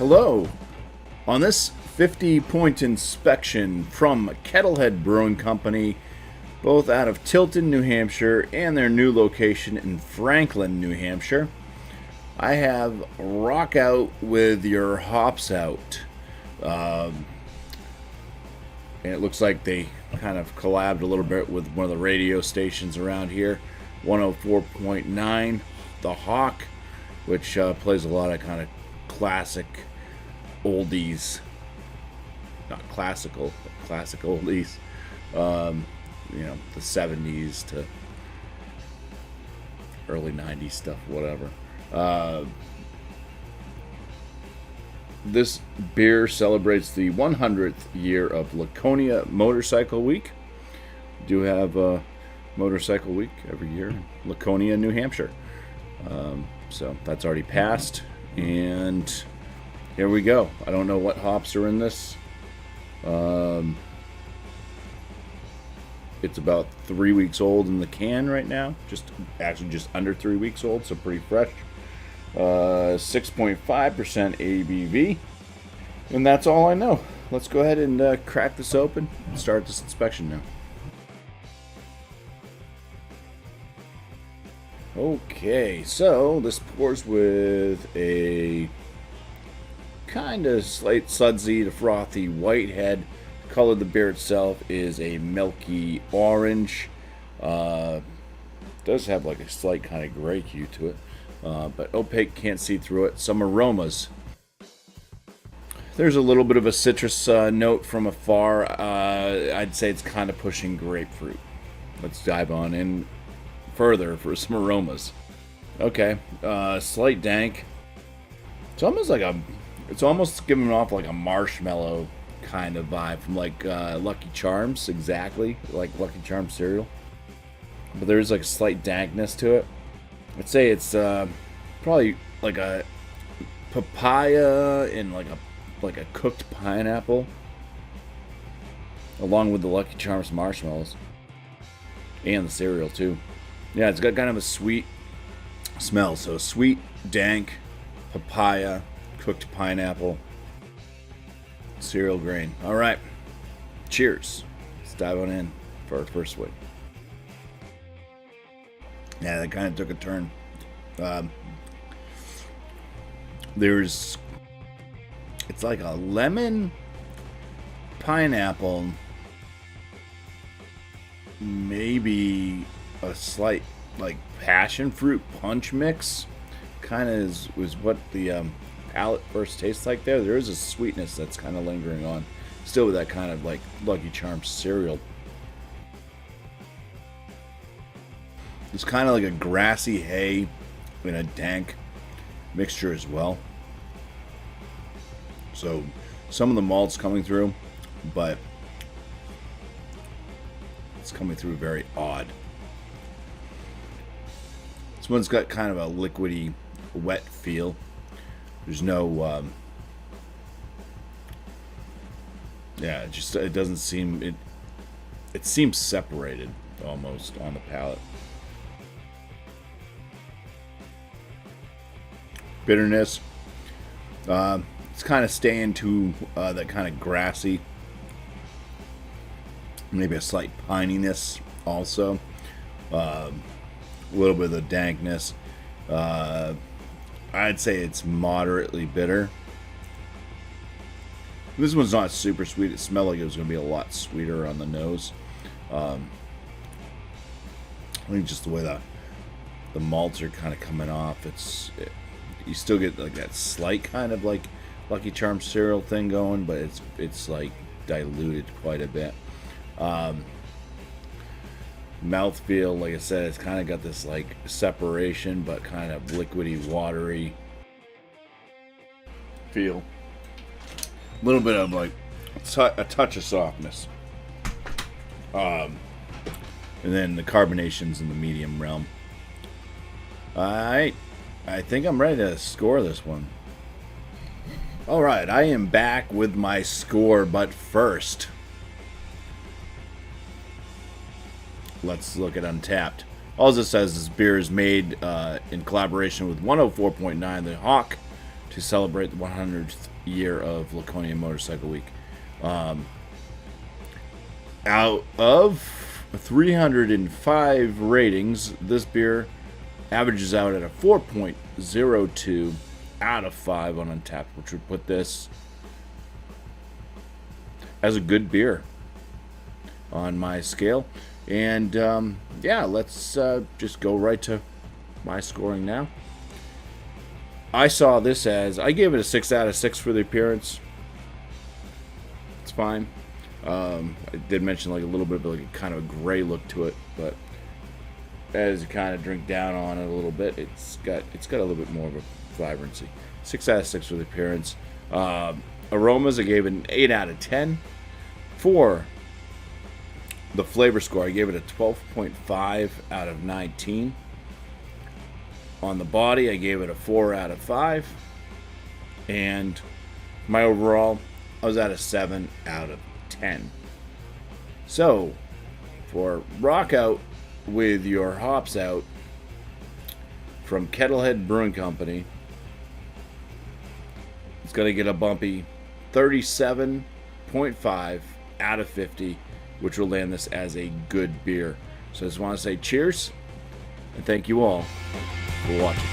Hello! On this 50-point inspection from Kettlehead Brewing Company, both out of Tilton, New Hampshire, and their new location in Franklin, New Hampshire, I have Rock Out with your hops out. And it looks like they kind of collabed a little bit with one of the radio stations around here, 104.9, The Hawk, which plays a lot of kind of classic oldies, not classical, but classic oldies. You know, the 70s to early 90s stuff, whatever. This beer celebrates the 100th year of Laconia Motorcycle Week. We do have a Motorcycle Week every year in Laconia, New Hampshire. So that's already passed, and here we go. I don't know what hops are in this. It's about 3 weeks old in the can right now. Just under 3 weeks old, so pretty fresh. 6.5% ABV. And that's all I know. Let's go ahead and crack this open and start this inspection now. Okay, so this pours with a kind of slight sudsy to frothy white head. The color of the beer itself is a milky orange. Does have like a slight kind of gray hue to it, but opaque, can't see through it. Some aromas. There's a little bit of a citrus note from afar. I'd say it's kind of pushing grapefruit. Let's dive on in further for some aromas. Okay, slight dank. It's almost giving off like a marshmallow kind of vibe from like Lucky Charms, exactly like Lucky Charms cereal. But there's like a slight dankness to it. I'd say it's probably like a papaya and like a cooked pineapple, along with the Lucky Charms marshmallows and the cereal too. Yeah, it's got kind of a sweet smell. So sweet, dank, papaya, cooked pineapple, cereal grain. All right, cheers. Let's dive on in for our first swig. Yeah, that kind of took a turn. It's like a lemon, pineapple, maybe a slight like passion fruit punch mix. Kind of is what the palate first tastes like there. There is a sweetness that's kind of lingering on, still with that kind of like Lucky Charms cereal. It's kind of like a grassy hay in a dank mixture as well. So some of the malt's coming through, but it's coming through very odd. This one's got kind of a liquidy, wet feel. There's no, it doesn't seem, it seems separated almost on the palate. Bitterness, it's kind of staying to that kind of grassy, maybe a slight pininess also. A little bit of the dankness. I'd say it's moderately bitter. This one's not super sweet. It smelled like it was going to be a lot sweeter on the nose. I think just the way the malts are kind of coming off, you still get like that slight kind of like Lucky Charms cereal thing going, but it's like diluted quite a bit. Mouthfeel, like I said, it's kind of got this like separation, but kind of liquidy, watery feel. A little bit of like a touch of softness. And then the carbonation's in the medium realm. Alright, I think I'm ready to score this one. Alright, I am back with my score, but first, let's look at Untapped. All it says is beer is made in collaboration with 104.9 The Hawk to celebrate the 100th year of Laconia Motorcycle Week. Out of 305 ratings, this beer averages out at a 4.02 out of 5 on Untappd, which would put this as a good beer on my scale. And yeah, let's just go right to my scoring now. I saw this as, I gave it a 6 out of 6 for the appearance. It's fine. I did mention like a little bit of like a kind of a gray look to it, but as you kind of drink down on it a little bit, it's got a little bit more of a vibrancy. 6 out of 6 for the appearance. Aromas, I gave it an 8 out of 10. For the flavor score, I gave it a 12.5 out of 19. On the body, I gave it a 4 out of 5. And my overall, I was at a 7 out of 10. So, for Rock Out with your hops out from Kettlehead Brewing Company, it's going to get a bumpy 37.5 out of 50, which will land this as a good beer. So I just want to say cheers, and thank you all for watching.